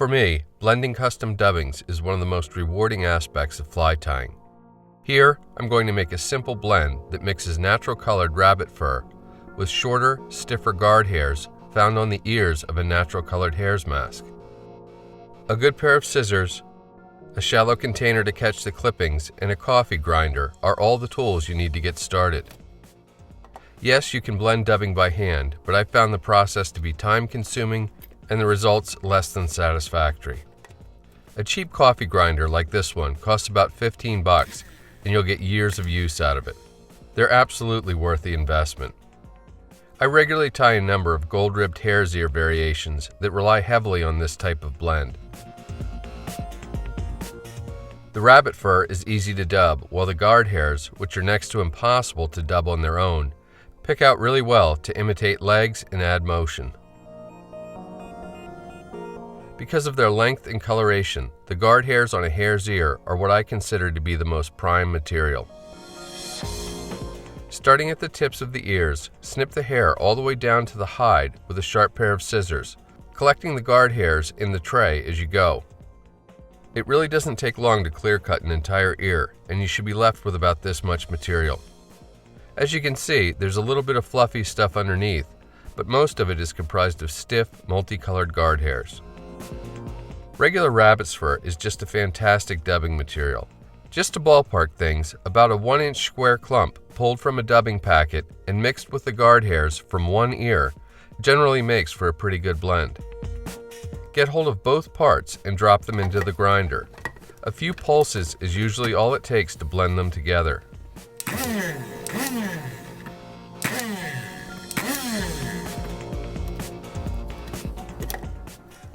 For me, blending custom dubbings is one of the most rewarding aspects of fly tying. Here, I'm going to make a simple blend that mixes natural colored rabbit fur with shorter, stiffer guard hairs found on the ears of a natural colored hare's mask. A good pair of scissors, a shallow container to catch the clippings, and a coffee grinder are all the tools you need to get started. Yes, you can blend dubbing by hand, but I found the process to be time-consuming and the results less than satisfactory. A cheap coffee grinder like this one costs about $15, and you'll get years of use out of it. They're absolutely worth the investment. I regularly tie a number of gold-ribbed hare's ear variations that rely heavily on this type of blend. The rabbit fur is easy to dub, while the guard hairs, which are next to impossible to dub on their own, pick out really well to imitate legs and add motion. Because of their length and coloration, the guard hairs on a hare's ear are what I consider to be the most prime material. Starting at the tips of the ears, snip the hair all the way down to the hide with a sharp pair of scissors, collecting the guard hairs in the tray as you go. It really doesn't take long to clear cut an entire ear, and you should be left with about this much material. As you can see, there's a little bit of fluffy stuff underneath, but most of it is comprised of stiff, multicolored guard hairs. Regular rabbit's fur is just a fantastic dubbing material. Just to ballpark things, about a 1-inch square clump pulled from a dubbing packet and mixed with the guard hairs from one ear generally makes for a pretty good blend. Get hold of both parts and drop them into the grinder. A few pulses is usually all it takes to blend them together.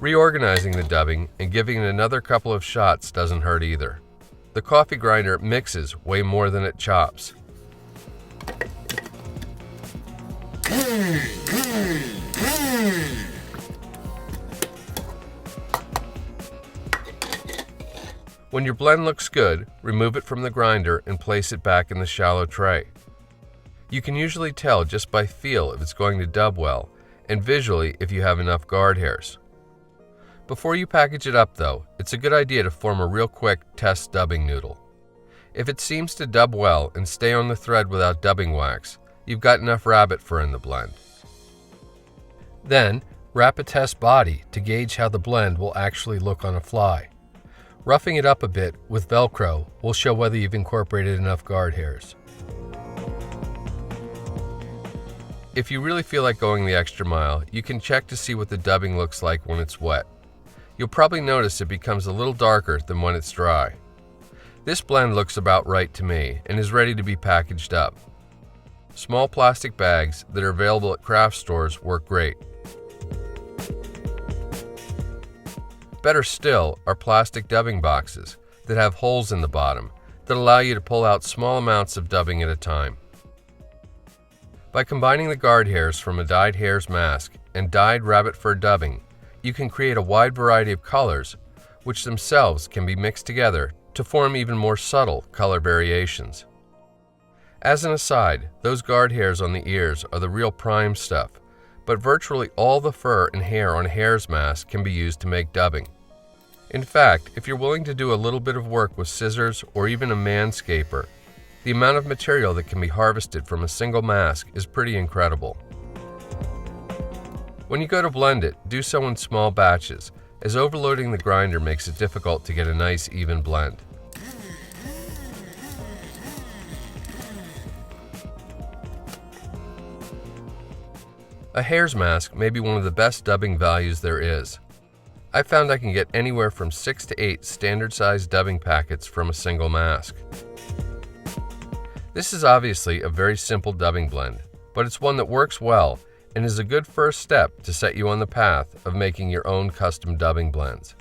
Reorganizing the dubbing and giving it another couple of shots doesn't hurt either. The coffee grinder mixes way more than it chops. When your blend looks good, remove it from the grinder and place it back in the shallow tray. You can usually tell just by feel if it's going to dub well, and visually if you have enough guard hairs. Before you package it up though, it's a good idea to form a real quick test dubbing noodle. If it seems to dub well and stay on the thread without dubbing wax, you've got enough rabbit fur in the blend. Then, wrap a test body to gauge how the blend will actually look on a fly. Roughing it up a bit with Velcro will show whether you've incorporated enough guard hairs. If you really feel like going the extra mile, you can check to see what the dubbing looks like when it's wet. You'll probably notice it becomes a little darker than when it's dry. This blend looks about right to me and is ready to be packaged up. Small plastic bags that are available at craft stores work great. Better still are plastic dubbing boxes that have holes in the bottom that allow you to pull out small amounts of dubbing at a time. By combining the guard hairs from a dyed hare's mask and dyed rabbit fur dubbing, you can create a wide variety of colors, which themselves can be mixed together to form even more subtle color variations. As an aside, those guard hairs on the ears are the real prime stuff, but virtually all the fur and hair on a hare's mask can be used to make dubbing. In fact, if you're willing to do a little bit of work with scissors or even a manscaper, the amount of material that can be harvested from a single mask is pretty incredible. When you go to blend it, do so in small batches, as overloading the grinder makes it difficult to get a nice even blend. A hare's mask may be one of the best dubbing values there is. I found I can get anywhere from 6 to 8 standard-sized dubbing packets from a single mask. This is obviously a very simple dubbing blend, but it's one that works well and is a good first step to set you on the path of making your own custom dubbing blends.